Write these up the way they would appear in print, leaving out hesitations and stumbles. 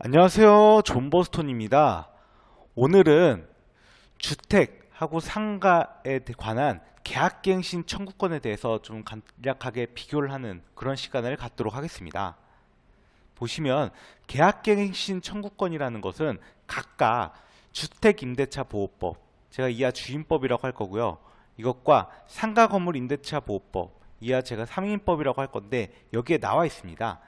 안녕하세요. 존버스톤입니다. 오늘은 주택하고 상가에 관한 계약갱신 청구권에 대해서 좀 간략하게 비교를 하는 그런 시간을 갖도록 하겠습니다. 보시면 계약갱신 청구권이라는 것은 각각 주택임대차보호법, 제가 이하 주임법이라고 할 거고요. 이것과 상가건물임대차보호법, 이하 제가 상임법이라고 할 건데 여기에 나와 있습니다.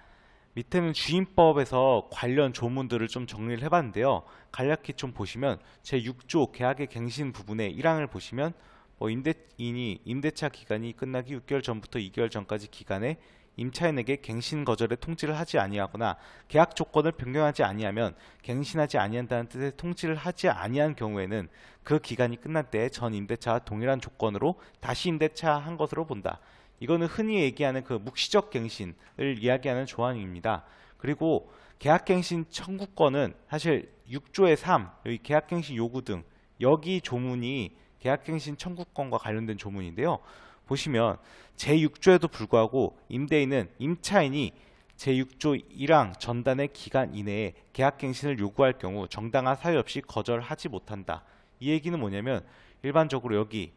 밑에는 주임법에서 관련 조문들을 좀 정리를 해봤는데요. 간략히 좀 보시면 제6조 계약의 갱신 부분의 1항을 보시면 임대인이 임대차 기간이 끝나기 6개월 전부터 2개월 전까지 기간에 임차인에게 갱신 거절의 통지를 하지 아니하거나 계약 조건을 변경하지 아니하면 갱신하지 아니한다는 뜻의 통지를 하지 아니한 경우에는 그 기간이 끝날 때 전 임대차와 동일한 조건으로 다시 임대차한 것으로 본다. 이거는 흔히 얘기하는 그 묵시적 갱신을 이야기하는 조항입니다. 그리고 계약갱신 청구권은 사실 6조의 3, 여기 계약갱신 요구 등 여기 조문이 계약갱신 청구권과 관련된 조문인데요. 보시면 제6조에도 불구하고 임대인은 임차인이 제6조 1항 전단의 기간 이내에 계약갱신을 요구할 경우 정당한 사유 없이 거절하지 못한다. 이 얘기는 뭐냐면 일반적으로 여기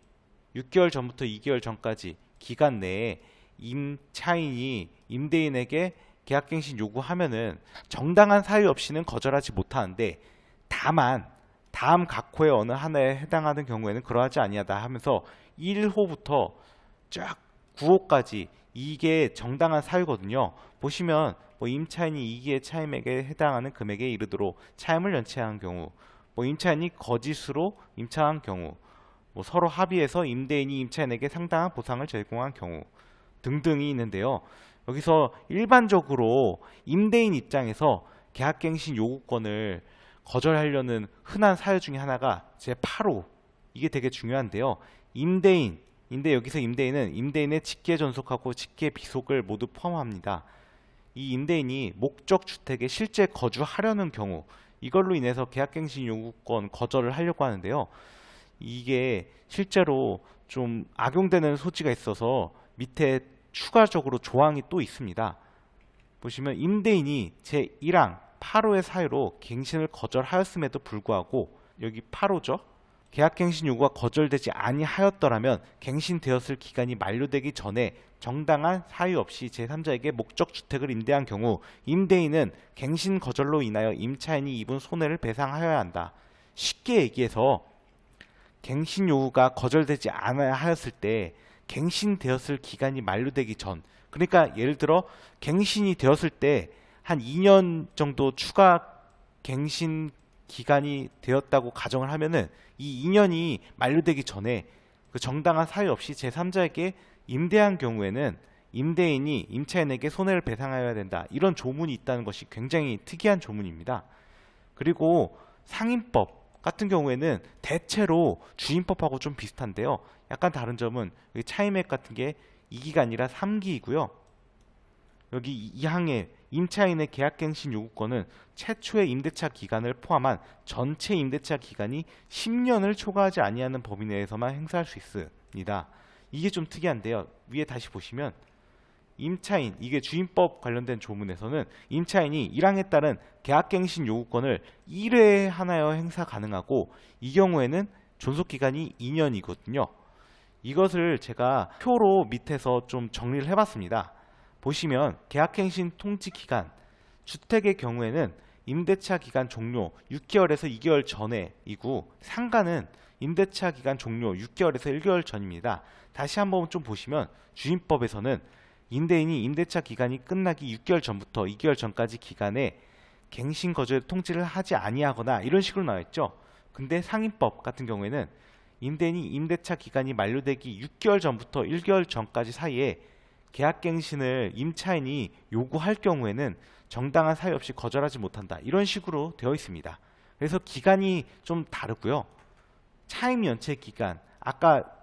6개월 전부터 2개월 전까지 기간 내에 임차인이 임대인에게 계약갱신 요구하면은 정당한 사유 없이는 거절하지 못하는데, 다만 다음 각호의 어느 하나에 해당하는 경우에는 그러하지 아니하다 하면서 1호부터 쫙 9호까지 이게 정당한 사유거든요. 보시면 임차인이 이기의 차임액에 해당하는 금액에 이르도록 차임을 연체한 경우, 임차인이 거짓으로 임차한 경우, 서로 합의해서 임대인이 임차인에게 상당한 보상을 제공한 경우 등등이 있는데요. 여기서 일반적으로 임대인 입장에서 계약갱신 요구권을 거절하려는 흔한 사유 중에 하나가 제8호, 이게 되게 중요한데요. 임대인인데 여기서 임대인은 임대인의 직계 전속하고 직계 비속을 모두 포함합니다. 이 임대인이 목적 주택에 실제 거주하려는 경우, 이걸로 인해서 계약갱신 요구권 거절을 하려고 하는데요. 이게 실제로 좀 악용되는 소지가 있어서 밑에 추가적으로 조항이 또 있습니다. 보시면 임대인이 제1항 8호의 사유로 갱신을 거절하였음에도 불구하고, 여기 8호죠. 계약갱신 요구가 거절되지 아니하였더라면 갱신되었을 기간이 만료되기 전에 정당한 사유 없이 제3자에게 목적 주택을 임대한 경우 임대인은 갱신 거절로 인하여 임차인이 입은 손해를 배상하여야 한다. 쉽게 얘기해서 갱신 요구가 거절되지 않아야 하였을 때 갱신되었을 기간이 만료되기 전, 그러니까 예를 들어 갱신이 되었을 때 한 2년 정도 추가 갱신 기간이 되었다고 가정을 하면은 이 2년이 만료되기 전에 그 정당한 사유 없이 제3자에게 임대한 경우에는 임대인이 임차인에게 손해를 배상하여야 된다. 이런 조문이 있다는 것이 굉장히 특이한 조문입니다. 그리고 상임법 같은 경우에는 대체로 주임법하고 좀 비슷한데요. 약간 다른 점은 차임액 같은 게 2기가 아니라 3기이고요. 여기 2항의 임차인의 계약갱신 요구권은 최초의 임대차 기간을 포함한 전체 임대차 기간이 10년을 초과하지 아니하는 범위 내에서만 행사할 수 있습니다. 이게 좀 특이한데요. 위에 다시 보시면 임차인, 이게 주임법 관련된 조문에서는 임차인이 1항에 따른 계약갱신 요구권을 1회에 하나여 행사 가능하고, 이 경우에는 존속기간이 2년이거든요. 이것을 제가 표로 밑에서 좀 정리를 해봤습니다. 보시면 계약갱신 통지기간, 주택의 경우에는 임대차 기간 종료 6개월에서 2개월 전에이고, 상가는 임대차 기간 종료 6개월에서 1개월 전입니다. 다시 한번 좀 보시면 주임법에서는 임대인이 임대차 기간이 끝나기 6개월 전부터 2개월 전까지 기간에 갱신 거절 통지를 하지 아니하거나 이런 식으로 나와 있죠. 근데 상임법 같은 경우에는 임대인이 임대차 기간이 만료되기 6개월 전부터 1개월 전까지 사이에 계약갱신을 임차인이 요구할 경우에는 정당한 사유 없이 거절하지 못한다. 이런 식으로 되어 있습니다. 그래서 기간이 좀 다르고요. 차임 연체 기간, 아까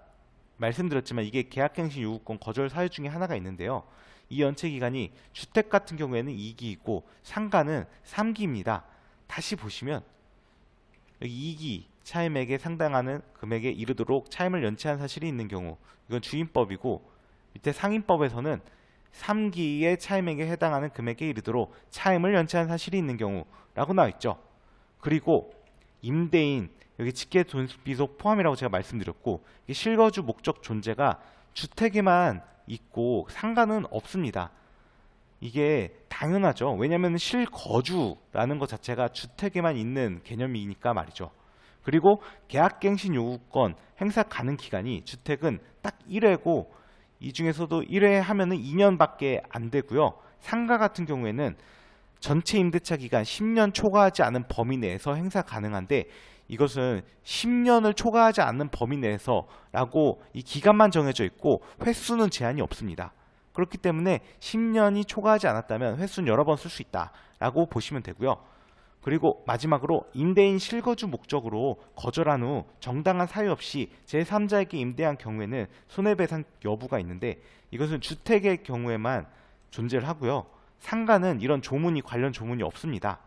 말씀드렸지만 이게 계약갱신 요구권 거절 사유 중에 하나가 있는데요. 이 연체 기간이 주택 같은 경우에는 2기이고 상가는 3기입니다. 다시 보시면 여기 2기 차임액에 상당하는 금액에 이르도록 차임을 연체한 사실이 있는 경우, 이건 주임법이고, 밑에 상임법에서는 3기의 차임액에 해당하는 금액에 이르도록 차임을 연체한 사실이 있는 경우라고 나와 있죠. 그리고 임대인, 여기 직계 존비속 포함이라고 제가 말씀드렸고, 이게 실거주 목적 존재가 주택에만 있고 상가는 없습니다. 이게 당연하죠. 왜냐하면 실거주라는 것 자체가 주택에만 있는 개념이니까 말이죠. 그리고 계약갱신 요구권 행사 가능 기간이 주택은 딱 1회고, 이 중에서도 1회 하면은 2년밖에 안 되고요. 상가 같은 경우에는 전체 임대차 기간 10년 초과하지 않은 범위 내에서 행사 가능한데, 이것은 10년을 초과하지 않는 범위 내에서라고 이 기간만 정해져 있고 횟수는 제한이 없습니다. 그렇기 때문에 10년이 초과하지 않았다면 횟수는 여러 번 쓸 수 있다라고 보시면 되고요. 그리고 마지막으로 임대인 실거주 목적으로 거절한 후 정당한 사유 없이 제3자에게 임대한 경우에는 손해배상 여부가 있는데, 이것은 주택의 경우에만 존재를 하고요. 상가는 이런 조문이 관련 조문이 없습니다.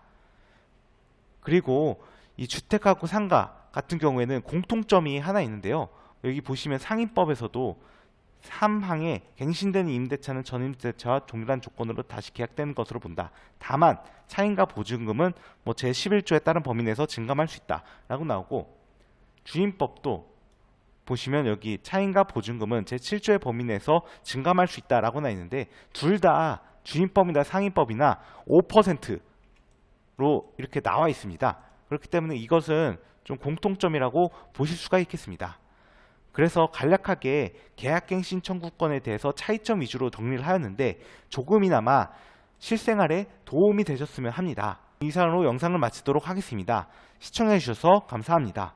그리고 이 주택하고 상가 같은 경우에는 공통점이 하나 있는데요. 여기 보시면 상인법에서도 3항에 갱신되는 임대차는 전임대차와 동일한 조건으로 다시 계약되는 것으로 본다. 다만 차임과 보증금은 제11조에 따른 범위 내에서 증감할 수 있다 라고 나오고, 주임법도 보시면 여기 차임과 보증금은 제7조의 범위 내에서 증감할 수 있다 라고 나와 있는데, 둘 다 주임법이나 상인법이나 5%로 이렇게 나와 있습니다. 그렇기 때문에 이것은 좀 공통점이라고 보실 수가 있겠습니다. 그래서 간략하게 계약갱신 청구권에 대해서 차이점 위주로 정리를 하였는데, 조금이나마 실생활에 도움이 되셨으면 합니다. 이상으로 영상을 마치도록 하겠습니다. 시청해 주셔서 감사합니다.